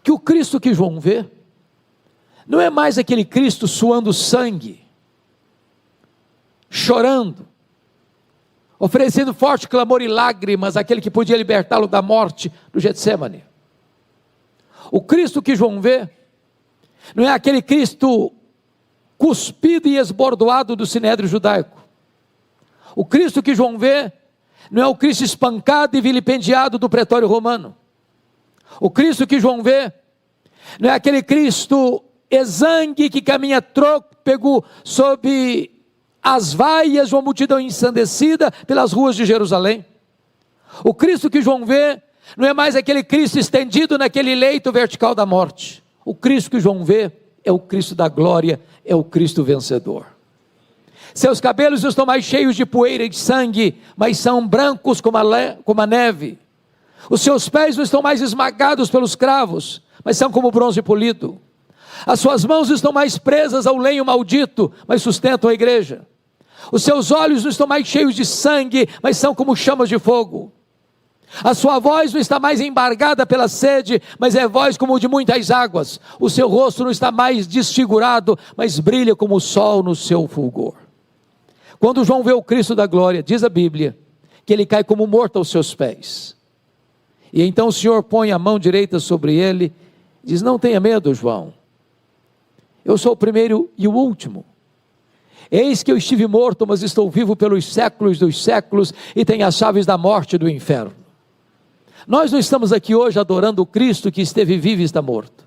que o Cristo que João vê, não é mais aquele Cristo suando sangue, chorando, oferecendo forte clamor e lágrimas àquele que podia libertá-lo da morte do Getsêmani. O Cristo que João vê, não é aquele Cristo cuspido e esbordoado do sinédrio judaico. O Cristo que João vê, não é o Cristo espancado e vilipendiado do pretório romano. O Cristo que João vê, não é aquele Cristo exangue que caminha trôpego sob as vaias de uma multidão ensandecida pelas ruas de Jerusalém. O Cristo que João vê, não é mais aquele Cristo estendido naquele leito vertical da morte. O Cristo que João vê é o Cristo da glória, é o Cristo vencedor. Seus cabelos não estão mais cheios de poeira e de sangue, mas são brancos como a neve. Os seus pés não estão mais esmagados pelos cravos, mas são como bronze polido. As suas mãos não estão mais presas ao lenho maldito, mas sustentam a igreja. Os seus olhos não estão mais cheios de sangue, mas são como chamas de fogo. A sua voz não está mais embargada pela sede, mas é voz como de muitas águas. O seu rosto não está mais desfigurado, mas brilha como o sol no seu fulgor. Quando João vê o Cristo da glória, diz a Bíblia, que ele cai como morto aos seus pés. E então o Senhor põe a mão direita sobre ele, diz: não tenha medo, João. Eu sou o primeiro e o último. Eis que eu estive morto, mas estou vivo pelos séculos dos séculos, e tenho as chaves da morte e do inferno. Nós não estamos aqui hoje adorando o Cristo que esteve vivo e está morto.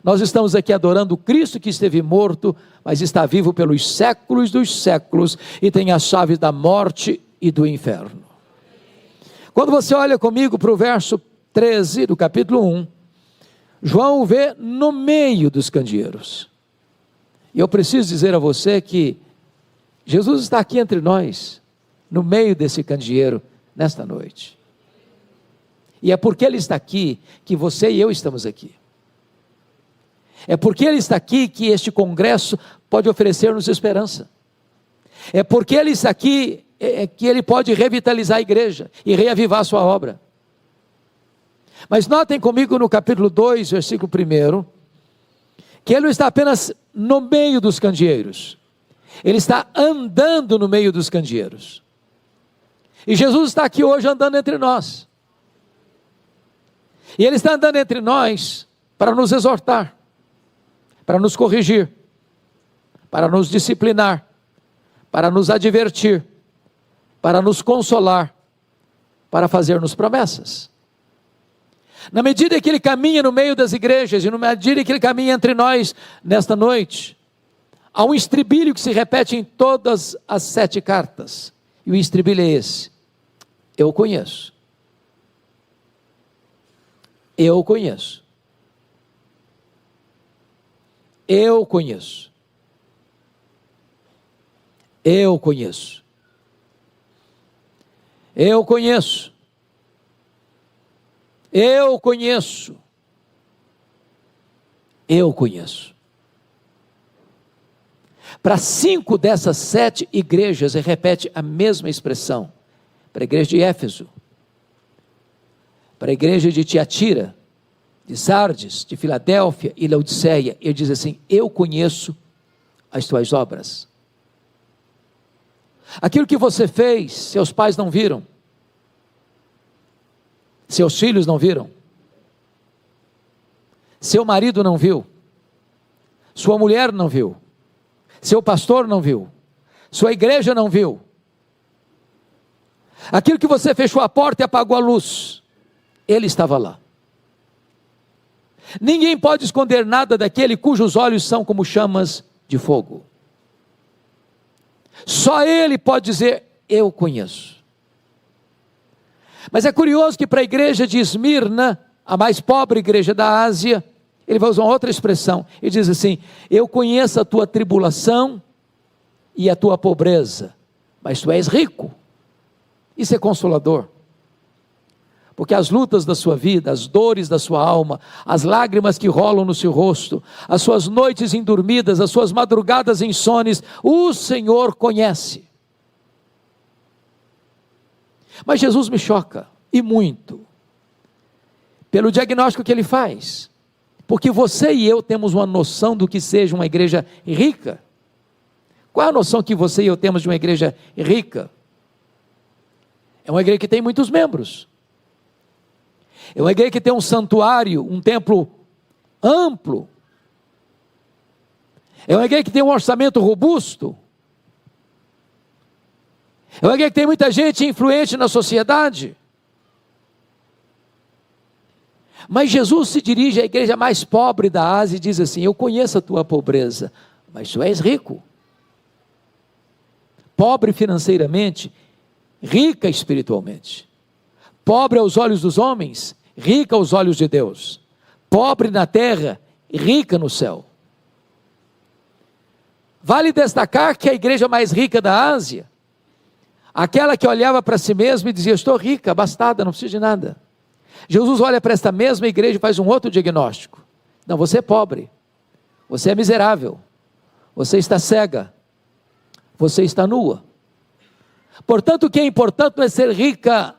Nós estamos aqui adorando o Cristo que esteve morto, mas está vivo pelos séculos dos séculos, e tem as chaves da morte e do inferno. Quando você olha comigo para o verso 13 do capítulo 1, João o vê no meio dos candeeiros. E eu preciso dizer a você que Jesus está aqui entre nós, no meio desse candeeiro, nesta noite. E é porque Ele está aqui, que você e eu estamos aqui. É porque Ele está aqui, que este congresso pode oferecer-nos esperança. É porque Ele está aqui, que Ele pode revitalizar a igreja e reavivar a sua obra. Mas notem comigo no capítulo 2, versículo 1, que Ele não está apenas no meio dos candeeiros, Ele está andando no meio dos candeeiros. E Jesus está aqui hoje andando entre nós. E Ele está andando entre nós para nos exortar, para nos corrigir, para nos disciplinar, para nos advertir, para nos consolar, para fazer-nos promessas. Na medida que Ele caminha no meio das igrejas, e na medida que Ele caminha entre nós nesta noite, há um estribilho que se repete em todas as 7 cartas, e o estribilho é esse: eu conheço. Eu conheço. Eu conheço. Eu conheço. Eu conheço. Eu conheço. Eu conheço. Para 5 dessas 7 igrejas, ele repete a mesma expressão. Para a igreja de Éfeso, para a igreja de Tiatira, de Sardes, de Filadélfia e Laodiceia, ele diz assim: eu conheço as tuas obras. Aquilo que você fez, seus pais não viram, seus filhos não viram, seu marido não viu, sua mulher não viu, seu pastor não viu, sua igreja não viu. Aquilo que você fechou a porta e apagou a luz, Ele estava lá. Ninguém pode esconder nada daquele cujos olhos são como chamas de fogo. Só Ele pode dizer: eu conheço. Mas é curioso que para a igreja de Esmirna, a mais pobre igreja da Ásia, ele vai usar uma outra expressão. Ele diz assim: eu conheço a tua tribulação e a tua pobreza, mas tu és rico. Isso é consolador. Porque as lutas da sua vida, as dores da sua alma, as lágrimas que rolam no seu rosto, as suas noites indormidas, as suas madrugadas insones, o Senhor conhece. Mas Jesus me choca, e muito, pelo diagnóstico que Ele faz. Porque você e eu temos uma noção do que seja uma igreja rica. Qual é a noção que você e eu temos de uma igreja rica? É uma igreja que tem muitos membros. É uma igreja que tem um santuário, um templo amplo. É uma igreja que tem um orçamento robusto. É uma igreja que tem muita gente influente na sociedade. Mas Jesus se dirige à igreja mais pobre da Ásia e diz assim: eu conheço a tua pobreza, mas tu és rico. Pobre financeiramente, rica espiritualmente. Pobre aos olhos dos homens, rica aos olhos de Deus. Pobre na terra, rica no céu. Vale destacar que a igreja mais rica da Ásia, aquela que olhava para si mesma e dizia: estou rica, abastada, não preciso de nada. Jesus olha para esta mesma igreja e faz um outro diagnóstico: não, você é pobre, você é miserável, você está cega, você está nua. Portanto, o que é importante não é ser rica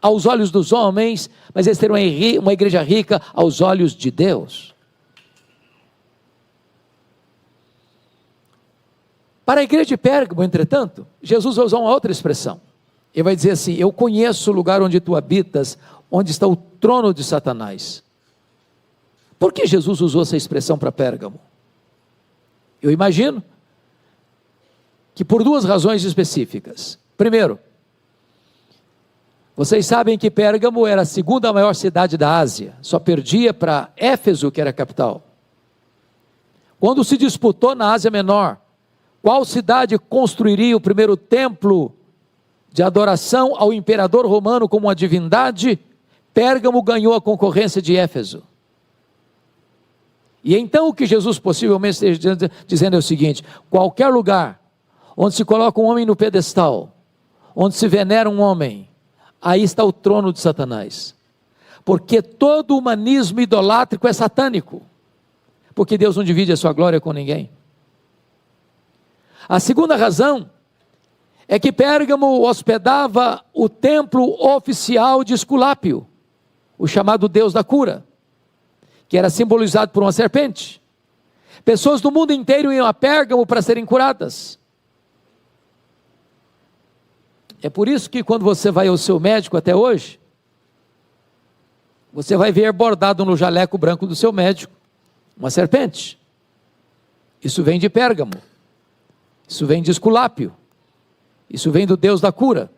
aos olhos dos homens, mas é ser uma igreja rica aos olhos de Deus. Para a igreja de Pérgamo, entretanto, Jesus vai usar uma outra expressão. Ele vai dizer assim: eu conheço o lugar onde tu habitas, onde está o trono de Satanás. Por que Jesus usou essa expressão para Pérgamo? Eu imagino que por duas razões específicas. Primeiro, vocês sabem que Pérgamo era a segunda maior cidade da Ásia, só perdia para Éfeso, que era a capital. Quando se disputou na Ásia Menor, qual cidade construiria o primeiro templo de adoração ao imperador romano como uma divindade? Pérgamo ganhou a concorrência de Éfeso. E então o que Jesus possivelmente esteja dizendo é o seguinte: qualquer lugar onde se coloca um homem no pedestal, onde se venera um homem, aí está o trono de Satanás. Porque todo humanismo idolátrico é satânico. Porque Deus não divide a sua glória com ninguém. A segunda razão é que Pérgamo hospedava o templo oficial de Esculápio, o chamado Deus da cura, que era simbolizado por uma serpente. Pessoas do mundo inteiro iam a Pérgamo para serem curadas. É por isso que quando você vai ao seu médico até hoje, você vai ver bordado no jaleco branco do seu médico uma serpente. Isso vem de Pérgamo. Isso vem de Esculápio. Isso vem do Deus da cura.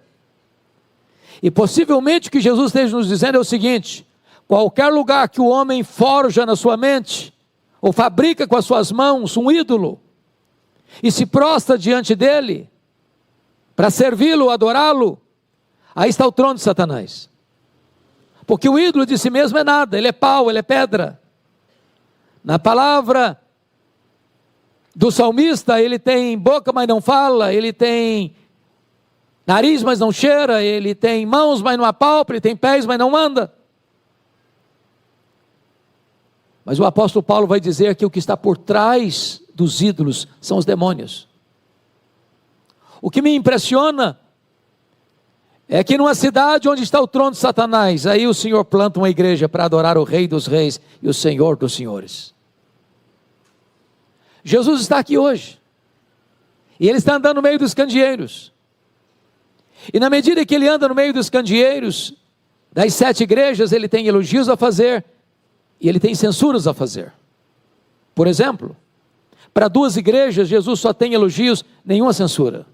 E possivelmente o que Jesus esteja nos dizendo é o seguinte: qualquer lugar que o homem forja na sua mente, ou fabrica com as suas mãos um ídolo, e se prostra diante dele, para servi-lo, adorá-lo, aí está o trono de Satanás. Porque o ídolo de si mesmo é nada, ele é pau, ele é pedra. Na palavra do salmista, ele tem boca, mas não fala, ele tem nariz, mas não cheira, ele tem mãos, mas não apalpa, ele tem pés, mas não anda. Mas o apóstolo Paulo vai dizer que o que está por trás dos ídolos são os demônios. O que me impressiona é que numa cidade onde está o trono de Satanás, aí o Senhor planta uma igreja para adorar o Rei dos Reis e o Senhor dos Senhores. Jesus está aqui hoje, e ele está andando no meio dos candeeiros, e na medida que ele anda no meio dos candeeiros, das 7 igrejas, ele tem elogios a fazer, e ele tem censuras a fazer. Por exemplo, para 2 igrejas, Jesus só tem elogios, nenhuma censura.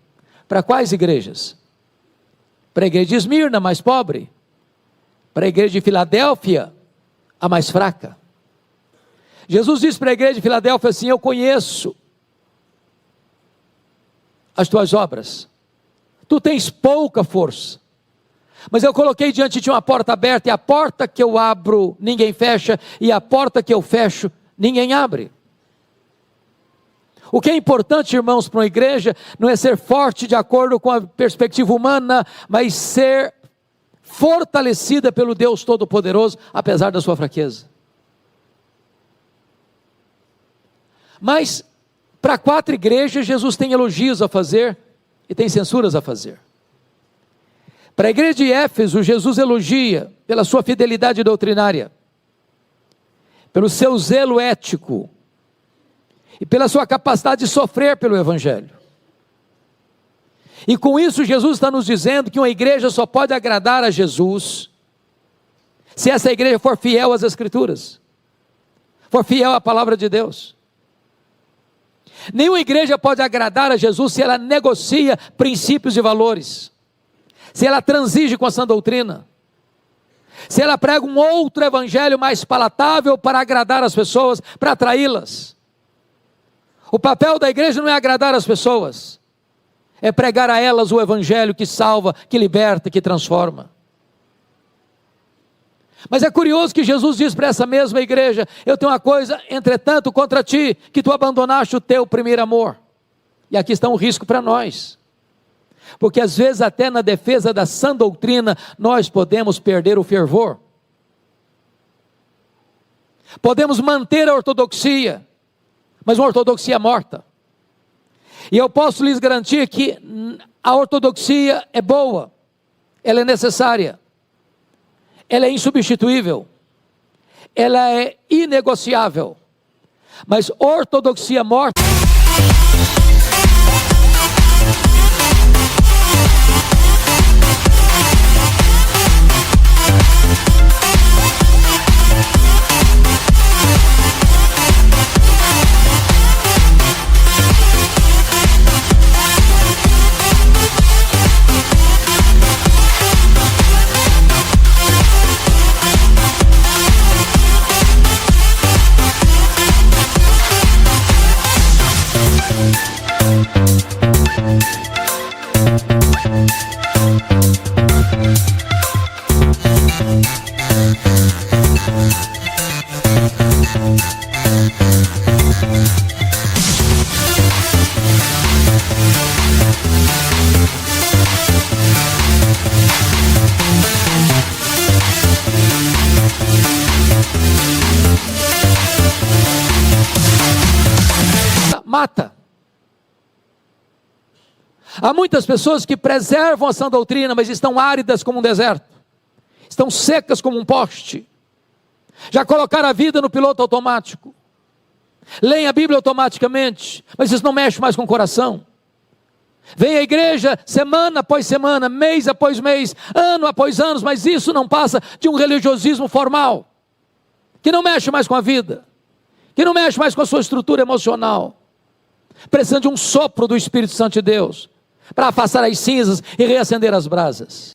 Para quais igrejas? Para a igreja de Esmirna, mais pobre. Para a igreja de Filadélfia, a mais fraca. Jesus disse para a igreja de Filadélfia assim: eu conheço as tuas obras, tu tens pouca força, mas eu coloquei diante de ti uma porta aberta, e a porta que eu abro, ninguém fecha, e a porta que eu fecho, ninguém abre. O que é importante, irmãos, para uma igreja, não é ser forte de acordo com a perspectiva humana, mas ser fortalecida pelo Deus Todo-Poderoso, apesar da sua fraqueza. Mas, para 4 igrejas, Jesus tem elogios a fazer, e tem censuras a fazer. Para a igreja de Éfeso, Jesus elogia pela sua fidelidade doutrinária. pelo seu zelo ético e pela sua capacidade de sofrer pelo Evangelho. E com isso Jesus está nos dizendo que uma igreja só pode agradar a Jesus se essa igreja for fiel às Escrituras, for fiel à palavra de Deus. Nenhuma igreja pode agradar a Jesus se ela negocia princípios e valores, se ela transige com a sã doutrina, se ela prega um outro evangelho mais palatável para agradar as pessoas, para atraí-las. O papel da igreja não é agradar as pessoas, é pregar a elas o evangelho que salva, que liberta, que transforma. Mas é curioso que Jesus diz para essa mesma igreja: eu tenho uma coisa, entretanto, contra ti, que tu abandonaste o teu primeiro amor. E aqui está um risco para nós, porque às vezes até na defesa da sã doutrina, nós podemos perder o fervor. Podemos manter a ortodoxia, mas uma ortodoxia morta. E eu posso lhes garantir que a ortodoxia é boa, ela é necessária, ela é insubstituível, ela é inegociável, mas ortodoxia morta mata. Há muitas pessoas que preservam a sã doutrina, mas estão áridas como um deserto, estão secas como um poste, já colocaram a vida no piloto automático, leem a Bíblia automaticamente, mas isso não mexe mais com o coração. Vem à igreja semana após semana, mês após mês, ano após ano, mas isso não passa de um religiosismo formal, que não mexe mais com a vida, que não mexe mais com a sua estrutura emocional, precisando de um sopro do Espírito Santo de Deus, para afastar as cinzas e reacender as brasas.